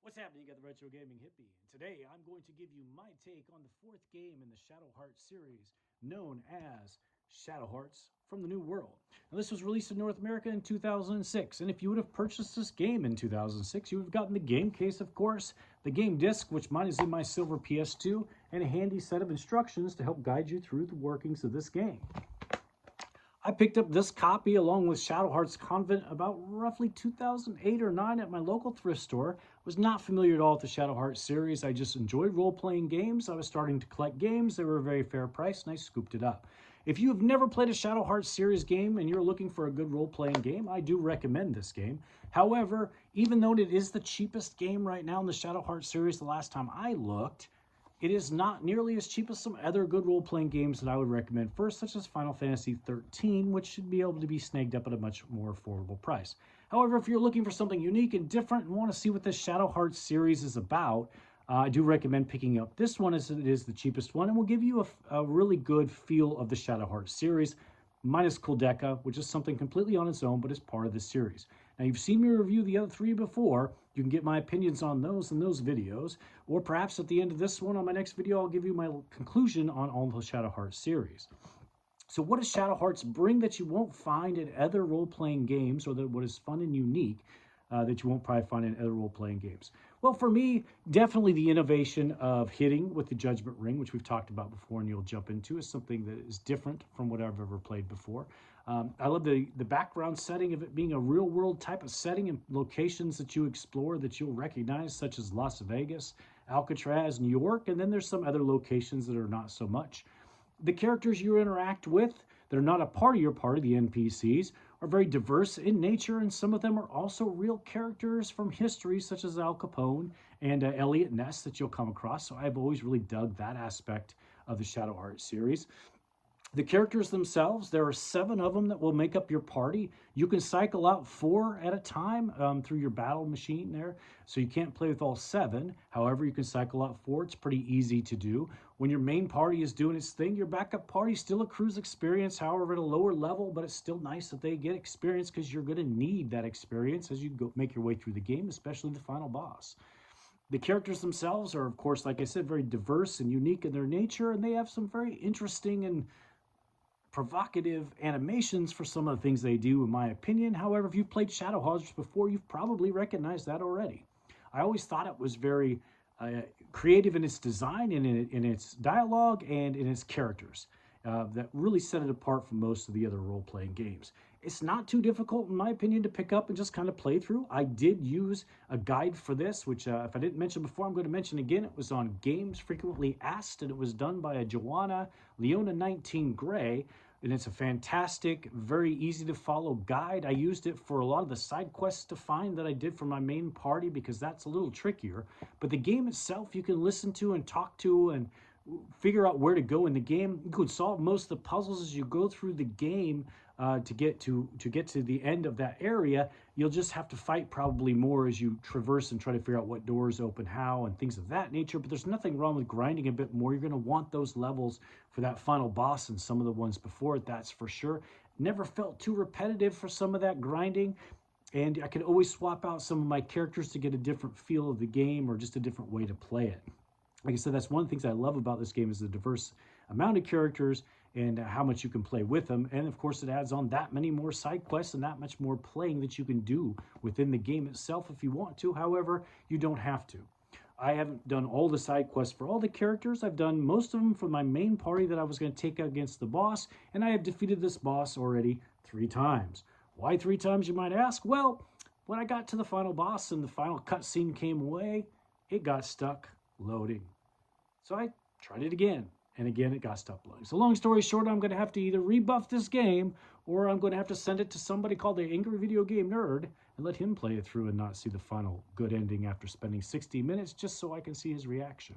What's happening? You got the Retro Gaming Hippie. And today I'm going to give you my take on the fourth game in the Shadowhearts series, known as Shadowhearts from the New World. Now, this was released in North America in 2006, and if you would have purchased this game in 2006, you would have gotten the game case, of course, the game disc, which mine is in my silver PS2, and a handy set of instructions to help guide you through the workings of this game. I picked up this copy along with Shadowhearts Convent about roughly 2008 or 9 at my local thrift store. Was not familiar at all with the Shadowhearts series. I just enjoyed role-playing games. I was starting to collect games. They were a very fair price, and I scooped it up. If you have never played a Shadowhearts series game and you're looking for a good role-playing game, I do recommend this game. However, even though it is the cheapest game right now in the Shadowhearts series the last time I looked, it is not nearly as cheap as some other good role-playing games that I would recommend first, such as Final Fantasy XIII, which should be able to be snagged up at a much more affordable price. However, if you're looking for something unique and different and want to see what this Shadowhearts series is about, I do recommend picking up this one as it is the cheapest one and will give you a really good feel of the Shadowhearts series, minus Kuldeka, which is something completely on its own, but is part of the series. Now, you've seen me review the other three before. You can get my opinions on those in those videos, or perhaps at the end of this one, on my next video, I'll give you my conclusion on all the Shadowhearts series. So what does Shadowhearts bring that you won't find in other role-playing games, or that what is fun and unique that you won't probably find in other role-playing games? Well, for me, definitely the innovation of hitting with the Judgment Ring, which we've talked about before and you'll jump into, is something that is different from what I've ever played before. I love the background setting of it being a real-world type of setting and locations that you explore that you'll recognize, such as Las Vegas, Alcatraz, New York, and then there's some other locations that are not so much. The characters you interact with that are not a part of your party, the NPCs, are very diverse in nature, and some of them are also real characters from history, such as Al Capone and Elliot Ness that you'll come across. So I've always really dug that aspect of the Shadowhearts series. The characters themselves, there are 7 of them that will make up your party. You can cycle out 4 at a time through your battle machine there. So you can't play with all 7. However, you can cycle out 4. It's pretty easy to do. When your main party is doing its thing, your backup party still accrues experience, however, at a lower level, but it's still nice that they get experience because you're going to need that experience as you go make your way through the game, especially the final boss. The characters themselves are, of course, like I said, very diverse and unique in their nature, and they have some very interesting and provocative animations for some of the things they do, in my opinion. However, if you've played Shadowhearts before, you've probably recognized that already. I always thought it was very creative in its design, and in its dialogue, and in its characters. That really set it apart from most of the other role-playing games. It's not too difficult, in my opinion, to pick up and just kind of play through. I did use a guide for this, which if I didn't mention before, I'm going to mention again. It was on Games Frequently Asked, and it was done by a Joanna Leona 19 Gray. And it's a fantastic, very easy to follow guide. I used it for a lot of the side quests to find that I did for my main party because that's a little trickier. But the game itself, you can listen to and talk to and figure out where to go in the game. You could solve most of the puzzles as you go through the game to get to the end of that area. You'll just have to fight probably more as you traverse and try to figure out what doors open how and things of that nature. But there's nothing wrong with grinding a bit more. You're going to want those levels for that final boss and some of the ones before it, that's for sure. Never felt too repetitive for some of that grinding. And I could always swap out some of my characters to get a different feel of the game or just a different way to play it. Like I said, that's one of the things I love about this game is the diverse amount of characters and how much you can play with them. And of course, it adds on that many more side quests and that much more playing that you can do within the game itself if you want to. However, you don't have to. I haven't done all the side quests for all the characters. I've done most of them for my main party that I was going to take against the boss, and I have defeated this boss already 3 times. Why 3 times, you might ask? Well, when I got to the final boss and the final cutscene came away, it got stuck loading. So I tried it again, and again it got stuck loading. So long story short, I'm going to have to either rebuff this game, or I'm going to have to send it to somebody called the Angry Video Game Nerd and let him play it through and not see the final good ending after spending 60 minutes just so I can see his reaction.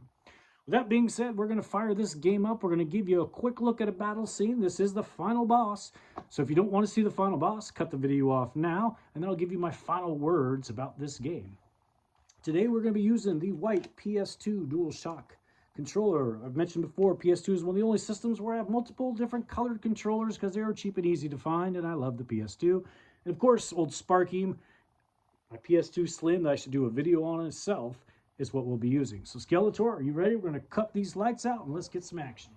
With that being said, we're going to fire this game up. We're going to give you a quick look at a battle scene. This is the final boss. So if you don't want to see the final boss, cut the video off now, and then I'll give you my final words about this game. Today we're going to be using the white PS2 DualShock controller. I've mentioned before, PS2 is one of the only systems where I have multiple different colored controllers because they are cheap and easy to find, and I love the PS2. And of course, old Sparky My PS2 Slim that I should do a video on itself is what we'll be using. So Skeletor, are you ready? We're going to cut these lights out and let's get some action.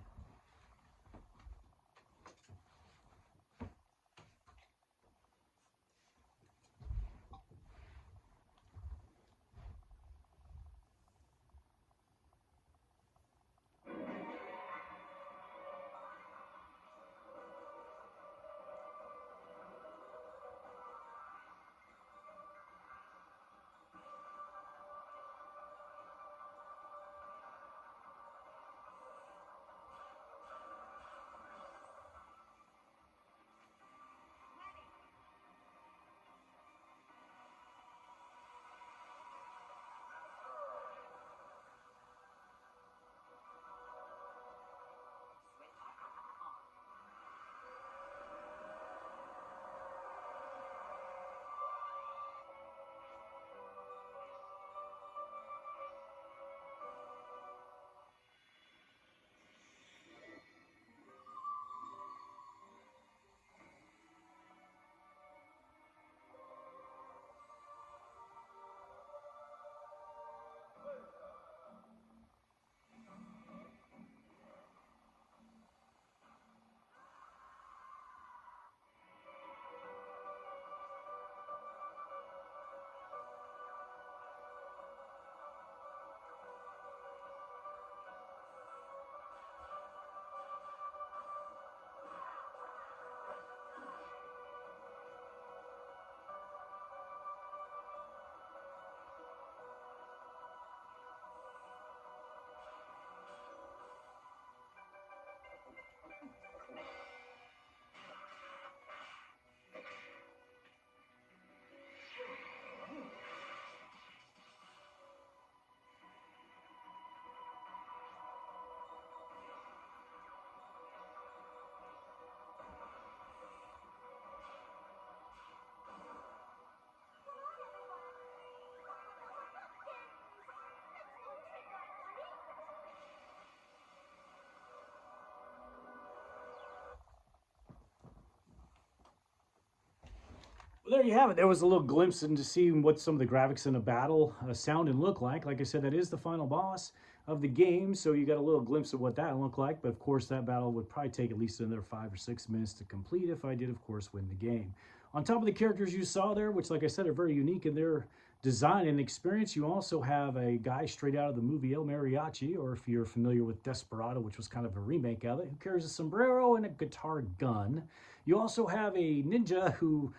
Well, there you have it. There was a little glimpse into seeing what some of the graphics in a battle sound and look like. Like I said, that is the final boss of the game, so you got a little glimpse of what that looked like. But of course, that battle would probably take at least another 5 or 6 minutes to complete if I did, of course, win the game. On top of the characters you saw there, which, like I said, are very unique in their design and experience, you also have a guy straight out of the movie El Mariachi, or if you're familiar with Desperado, which was kind of a remake of it, who carries a sombrero and a guitar gun. You also have a ninja who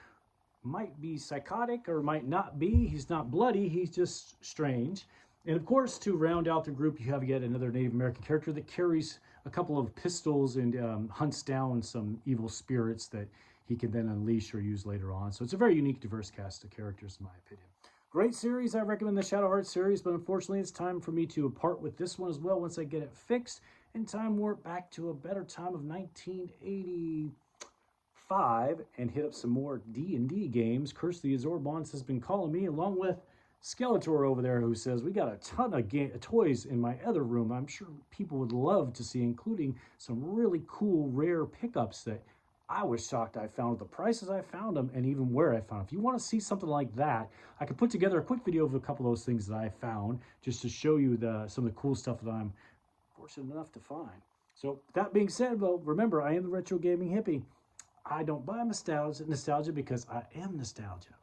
might be psychotic or might not be. He's not bloody, he's just strange. And of course, to round out the group, you have yet another Native American character that carries a couple of pistols and hunts down some evil spirits that he can then unleash or use later on. So it's a very unique, diverse cast of characters, in my opinion. Great series. I recommend the Shadowhearts series, but unfortunately, it's time for me to part with this one as well once I get it fixed and time warp back to a better time of 1980. And hit up some more D&D games. Curse the Azorbons has been calling me, along with Skeletor over there, who says we got a ton of toys in my other room I'm sure people would love to see, including some really cool rare pickups that I was shocked I found, the prices I found them, and even where I found them. If you want to see something like that, I could put together a quick video of a couple of those things that I found just to show you some of the cool stuff that I'm fortunate enough to find. So that being said, well, remember, I am the retro gaming hippie. I don't buy nostalgia because I am nostalgia.